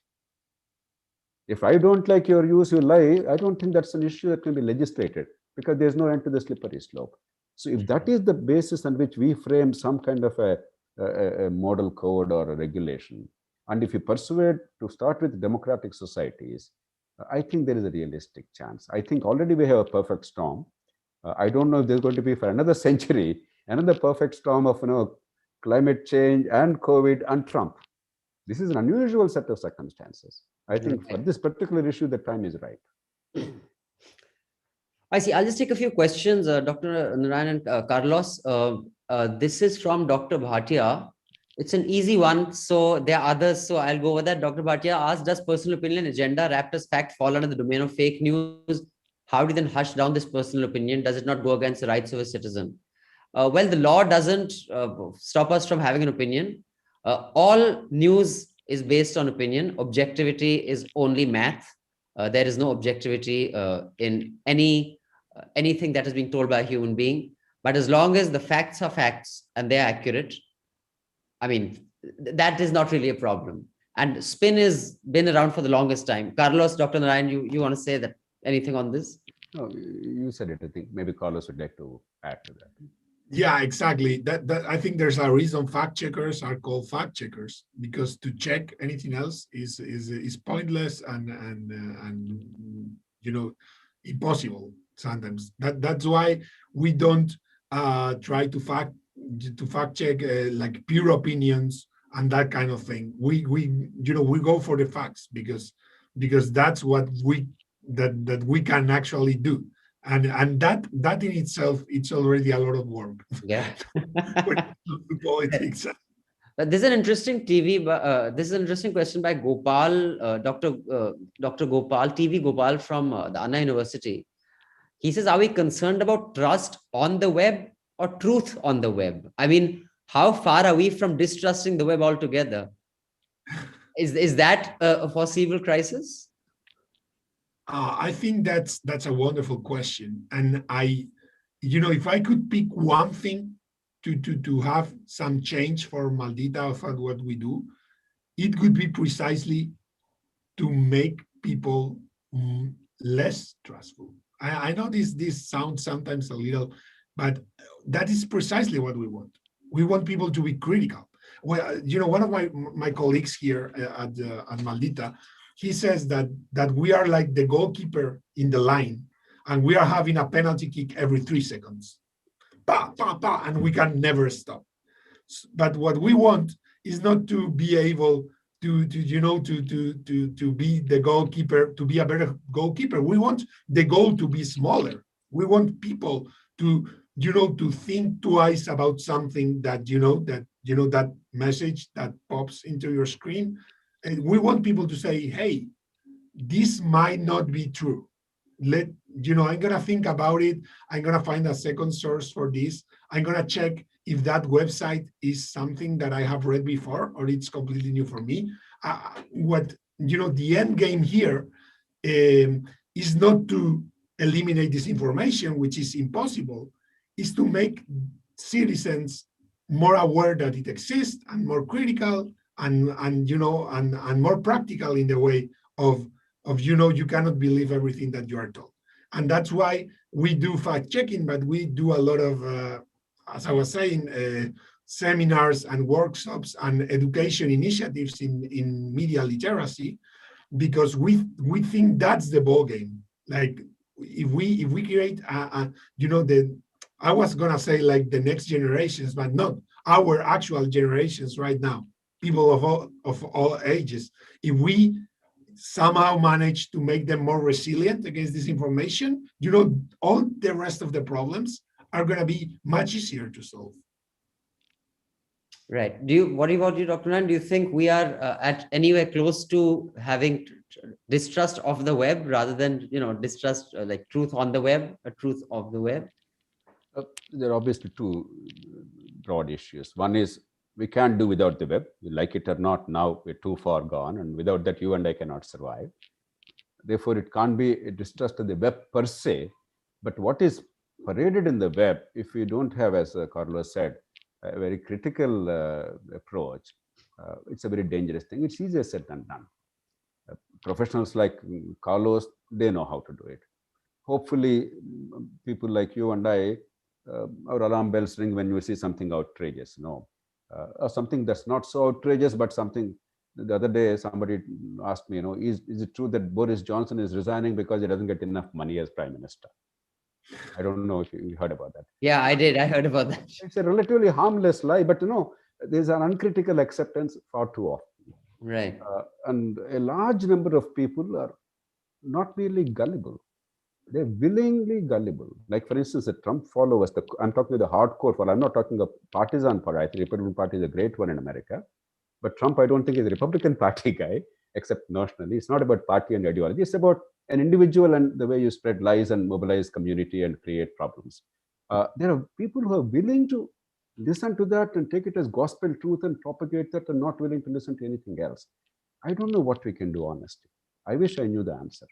If I don't like your use, you lie, I don't think that's an issue that can be legislated, because there's no end to the slippery slope. So if that is the basis on which we frame some kind of a model code or a regulation, And if you persuade to start with democratic societies, I think there is a realistic chance. I think already we have a perfect storm. I don't know if there's going to be for another century another perfect storm of climate change and COVID and Trump. This is an unusual set of circumstances. I think for this particular issue, the time is right. I see. I'll just take a few questions, Dr. Narayan and Carlos. This is from Dr. Bhatia. It's an easy one, so there are others, so I'll go over that. Dr. Bhatia asked, does personal opinion, agenda, wrapped as fact fall under the domain of fake news? How do you then hush down this personal opinion? Does it not go against the rights of a citizen? Well, the law doesn't stop us from having an opinion. All news is based on opinion. Objectivity is only math. There is no objectivity in anything that is being told by a human being. But as long as the facts are facts and they're accurate, I mean, that is not really a problem. And spin has been around for the longest time. Carlos, Dr. Narayan, you want to say that anything on this? No, you said it. I think maybe Carlos would like to add to that. Yeah, exactly. That I think there's a reason fact checkers are called fact checkers, because to check anything else is pointless and impossible sometimes. That's why we don't try to fact check like pure opinions and that kind of thing. We go for the facts because that's what we can actually do. And that in itself, it's already a lot of work. Yeah. Politics. This is an interesting this is an interesting question by Gopal, Dr. Gopal, TV Gopal from the Anna University. He says, are we concerned about trust on the web or truth on the web? I mean, how far are we from distrusting the web altogether? Is that a foreseeable crisis? I think that's a wonderful question, and if I could pick one thing to have some change for Maldita, for what we do, it could be precisely to make people less trustful. I know this sounds sometimes a little, but that is precisely what we want. We want people to be critical. Well, one of my colleagues here at Maldita, he says that we are like the goalkeeper in the line, and we are having a penalty kick every 3 seconds. Pa, pa, pa, and we can never stop. But what we want is not to be able to be the goalkeeper, to be a better goalkeeper. We want the goal to be smaller. We want people to think twice about something that message that pops into your screen. And we want people to say, hey, this might not be true. I'm gonna think about it. I'm gonna find a second source for this. I'm gonna check if that website is something that I have read before or it's completely new for me. The end game here is not to eliminate this information, which is impossible, is to make citizens more aware that it exists and more critical and more practical in the way of you cannot believe everything that you are told. And that's why we do fact checking, but we do a lot of as I was saying, seminars and workshops and education initiatives in media literacy, because we think that's the ball game. Like if we create I was gonna say like the next generations, but not our actual generations right now, people of all ages. If we somehow manage to make them more resilient against this information, all the rest of the problems are going to be much easier to solve. Right. What about you, Dr. Narayan? Do you think we are at anywhere close to having distrust of the web rather than, distrust like truth on the web, a truth of the web? There are obviously two broad issues. One is we can't do without the web. You like it or not, now we're too far gone, and without that you and I cannot survive. Therefore, it can't be a distrust of the web per se, but what is paraded in the web, if we don't have, as Carlos said, a very critical approach, it's a very dangerous thing. It's easier said than done. Professionals like Carlos, they know how to do it. Hopefully, people like you and I, our alarm bells ring when we see something outrageous, or something that's not so outrageous, but something The other day, somebody asked me, is it true that Boris Johnson is resigning because he doesn't get enough money as prime minister? I don't know if you heard about that. Yeah, I did. I heard about that. It's a relatively harmless lie, but there's an uncritical acceptance far too often. Right. And a large number of people are not merely gullible. They're willingly gullible. Like, for instance, the Trump followers, I'm talking the hardcore followers. I'm not talking a partisan party. I think the Republican Party is a great one in America. But Trump, I don't think, is a Republican Party guy, except nationally. It's not about party and ideology. It's about an individual and the way you spread lies and mobilize community and create problems. There are people who are willing to listen to that and take it as gospel truth and propagate that, and not willing to listen to anything else. I don't know what we can do, honestly. I wish I knew the answer.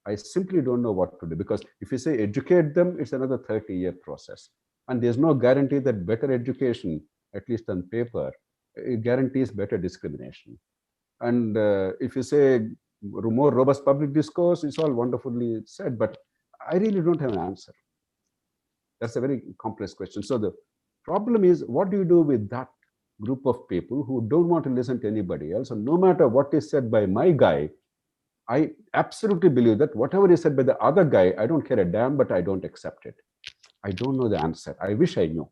I simply don't know what to do, because if you say educate them, it's another 30-year process. And there's no guarantee that better education, at least on paper, it guarantees better discrimination. And if you say more robust public discourse, it's all wonderfully said, but I really don't have an answer. That's a very complex question. So the problem is, what do you do with that group of people who don't want to listen to anybody else? And no matter what is said by my guy, I absolutely believe that whatever is said by the other guy, I don't care a damn, but I don't accept it. I don't know the answer. I wish I knew.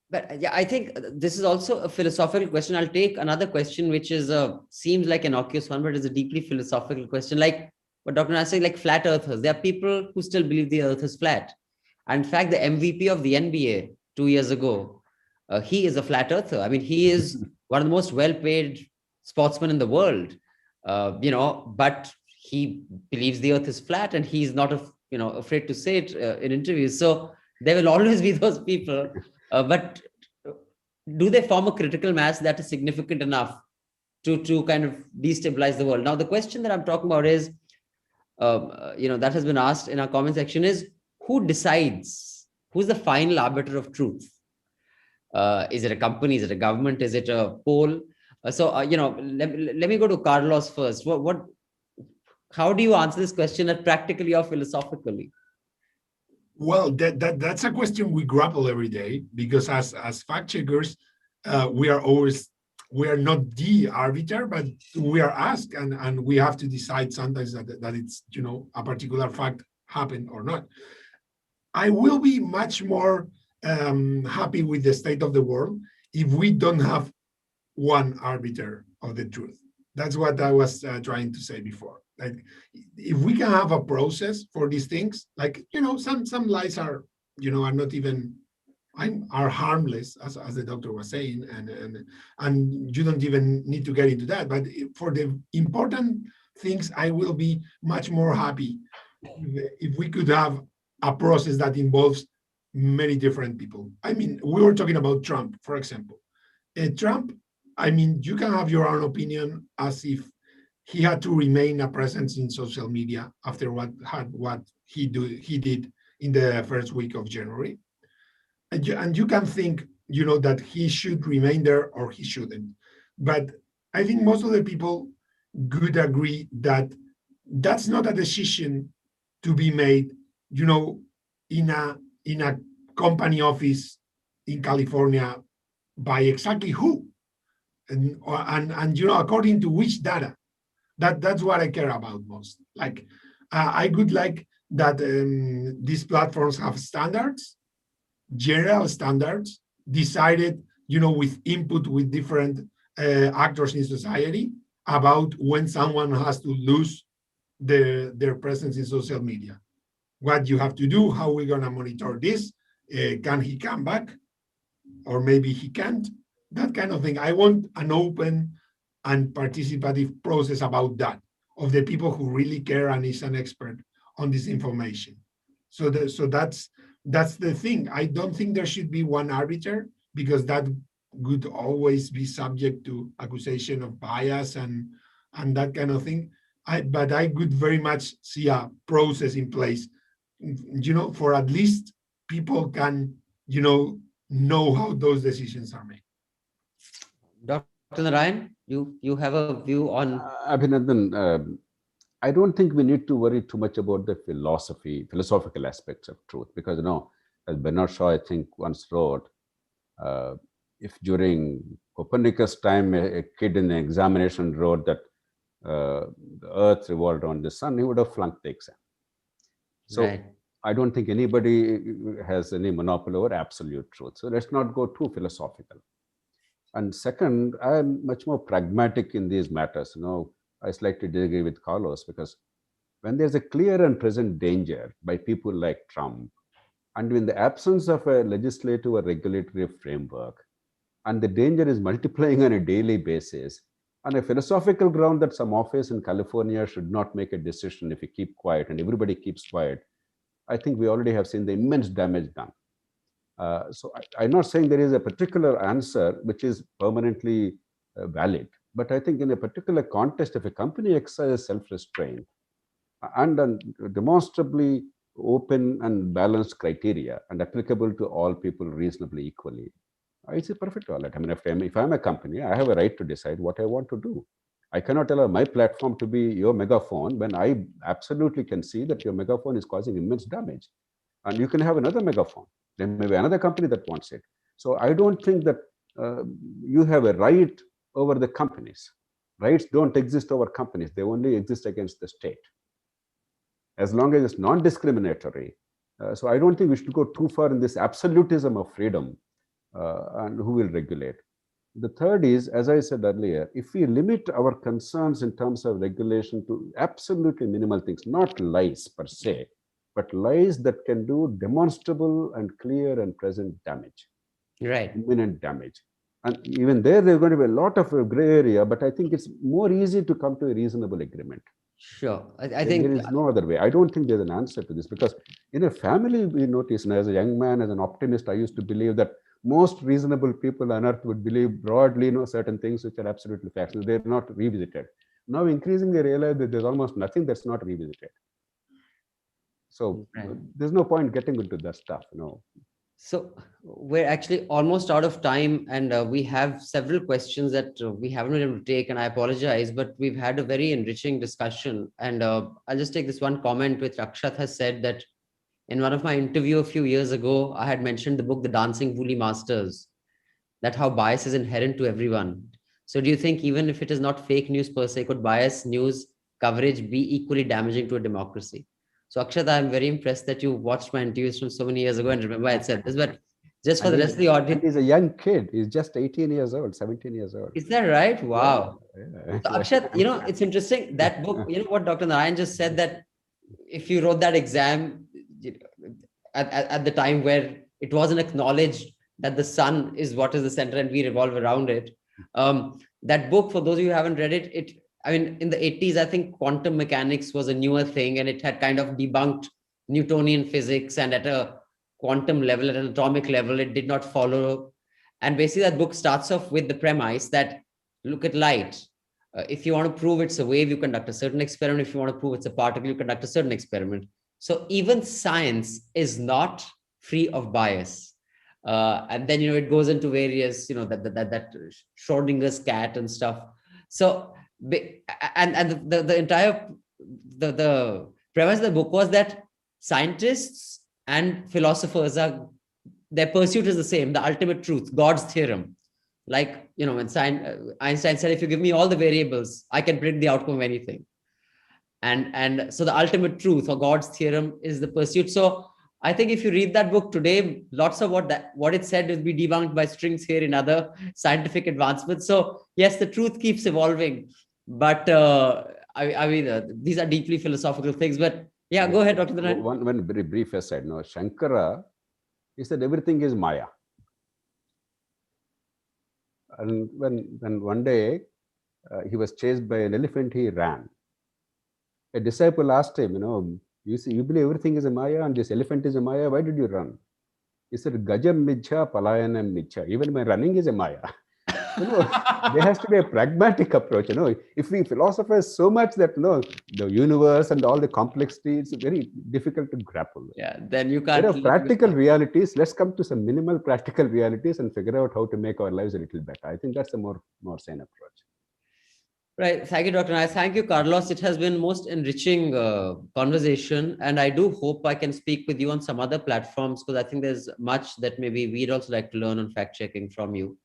But yeah, I think this is also a philosophical question. I'll take another question, which is seems like an innocuous one, but is a deeply philosophical question. Like what Dr. Nair said, like flat earthers. There are people who still believe the earth is flat. And in fact, the MVP of the NBA 2 years ago, he is a flat earther. I mean, he is one of the most well-paid sportsmen in the world, but he believes the earth is flat, and he's not, afraid to say it in interviews. So there will always be those people. But do they form a critical mass that is significant enough to kind of destabilize the world? Now, the question that I'm talking about is, that has been asked in our comment section is, who decides? Who's the final arbiter of truth? Is it a company? Is it a government? Is it a poll? Let me go to Carlos first. How do you answer this question practically or philosophically? Well, that's a question we grapple every day, because as fact checkers, we are not the arbiter, but we are asked, and we have to decide sometimes that it's a particular fact happened or not. I will be much more happy with the state of the world if we don't have one arbiter of the truth. That's what I was trying to say before. Like, if we can have a process for these things, like, some lies are not even are harmless, as the doctor was saying, and you don't even need to get into that. But for the important things, I will be much more happy if we could have a process that involves many different people. I mean, we were talking about Trump, for example. Trump, I mean, you can have your own opinion as if he had to remain a presence in social media after what he did in the first week of January. And you can think, that he should remain there or he shouldn't. But I think most of the people could agree that that's not a decision to be made, in a company office in California by exactly who, and according to which data. That's what I care about most. Like, I would like that these platforms have standards, general standards, decided, with input with different actors in society, about when someone has to lose their presence in social media. What you have to do, how we're going to monitor this, can he come back, or maybe he can't, that kind of thing. I want an open and participative process about that, of the people who really care and is an expert on this information. So that's the thing. I don't think there should be one arbiter, because that would always be subject to accusation of bias and that kind of thing. But I would very much see a process in place, for at least people can, know how those decisions are made. Dr. Narayan, you have a view on... Abhinandan, I don't think we need to worry too much about the philosophical aspects of truth, because, as Bernard Shaw, I think, once wrote, if during Copernicus time, a kid in the examination wrote that the earth revolved around the sun, he would have flunked the exam. So Right. I don't think anybody has any monopoly over absolute truth. So let's not go too philosophical. And second, I'm much more pragmatic in these matters. I slightly disagree with Carlos, because when there's a clear and present danger by people like Trump, and in the absence of a legislative or regulatory framework, and the danger is multiplying on a daily basis, on a philosophical ground that some office in California should not make a decision if you keep quiet and everybody keeps quiet, I think we already have seen the immense damage done. So I'm not saying there is a particular answer which is permanently valid, but I think in a particular context, if a company exercises self-restraint and demonstrably open and balanced criteria and applicable to all people reasonably equally, it's a perfect wallet. I mean, if I'm a company, I have a right to decide what I want to do. I cannot allow my platform to be your megaphone when I absolutely can see that your megaphone is causing immense damage. And you can have another megaphone. There may be another company that wants it. So I don't think that you have a right over the companies. Rights don't exist over companies. They only exist against the state, as long as it's non-discriminatory. So I don't think we should go too far in this absolutism of freedom and who will regulate. The third is, as I said earlier, if we limit our concerns in terms of regulation to absolutely minimal things, not lies per se, but lies that can do demonstrable and clear and present damage, Right. imminent damage. And even there's going to be a lot of gray area, but I think it's more easy to come to a reasonable agreement. Sure. I think there is no other way. I don't think there's an answer to this, because in a family, we notice, and as a young man, as an optimist, I used to believe that most reasonable people on earth would believe broadly, certain things which are absolutely facts. They're not revisited. Now, increasingly realize that there's almost nothing that's not revisited. So there's no point getting into that stuff. So we're actually almost out of time, and we have several questions that we haven't been able to take, and I apologize, but we've had a very enriching discussion. And I'll just take this one comment which Akshat has said, that in one of my interview a few years ago, I had mentioned the book, The Dancing Woolly Masters, that how bias is inherent to everyone. So do you think even if it is not fake news per se, could bias news coverage be equally damaging to a democracy? So Akshat, I'm very impressed that you watched my interviews from so many years ago and remember I said this, but just for the rest of the audience. He's a young kid. He's just 18 years old, 17 years old. Is that right? Wow. Yeah. So Akshat, it's interesting, that book, what Dr. Narayan just said, that if you wrote that exam at the time where it wasn't acknowledged that the sun is what is the center and we revolve around it. That book, for those of you who haven't read it, in the 80s, I think quantum mechanics was a newer thing, and it had kind of debunked Newtonian physics, and at a quantum level, at an atomic level, it did not follow. And basically that book starts off with the premise that look at light. If you want to prove it's a wave, you conduct a certain experiment. If you want to prove it's a particle, you conduct a certain experiment. So even science is not free of bias. And then, it goes into various, that Schrodinger's cat and stuff. So, and the entire, the premise of the book was that scientists and philosophers their pursuit is the same, the ultimate truth, God's theorem. Like, when Einstein said, if you give me all the variables, I can predict the outcome of anything. And so the ultimate truth, or God's theorem, is the pursuit. So I think if you read that book today, lots of what it said will be debunked by strings here in other scientific advancements. So yes, the truth keeps evolving, but these are deeply philosophical things. But yeah, go ahead, Dr. Narayan. One very brief aside. Shankara, he said everything is Maya. And when one day he was chased by an elephant, he ran. A disciple asked him, you believe everything is a Maya and this elephant is a Maya, why did you run? He said, Gajam Michha, Palayanam Michha. Even my running is a Maya. There has to be a pragmatic approach. If we philosophize so much that the universe and all the complexity, it's very difficult to grapple. Yeah, then you can't. There are practical realities. Let's come to some minimal practical realities and figure out how to make our lives a little better. I think that's a more sane approach. Right. Thank you, Dr. Narayan. Thank you, Carlos. It has been most enriching conversation. And I do hope I can speak with you on some other platforms, because I think there's much that maybe we'd also like to learn on fact checking from you.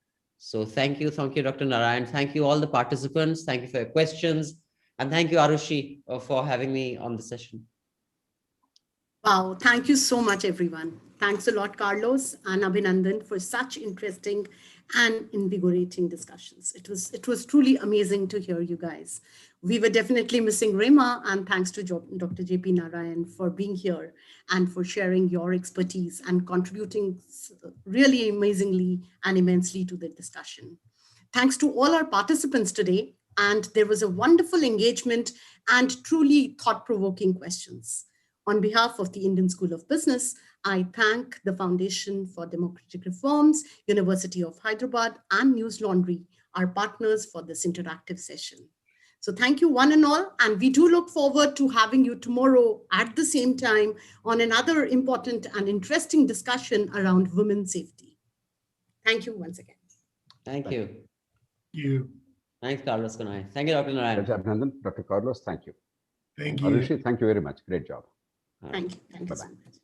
So thank you, Dr. Narayan. Thank you, all the participants. Thank you for your questions. And thank you, Arushi, for having me on the session. Wow, thank you so much, everyone. Thanks a lot, Carlos and Abhinandan, for such interesting and invigorating discussions. It was truly amazing to hear you guys. We were definitely missing Rema, and thanks to Dr. JP Narayan for being here and for sharing your expertise and contributing really amazingly and immensely to the discussion. Thanks to all our participants today, and there was a wonderful engagement and truly thought-provoking questions. On behalf of the Indian School of Business, I thank the Foundation for Democratic Reforms, University of Hyderabad, and News Laundry, our partners for this interactive session. So thank you one and all, and we do look forward to having you tomorrow at the same time on another important and interesting discussion around women's safety. Thank you once again. Thank you. You. Thanks, Carlos Kanai. Thank you, Dr. Narayan. Abhinandan, Dr. Carlos, thank you. Thank you. Arushi, thank you very much. Great job. Thank you. Thank you so Bye-bye. much.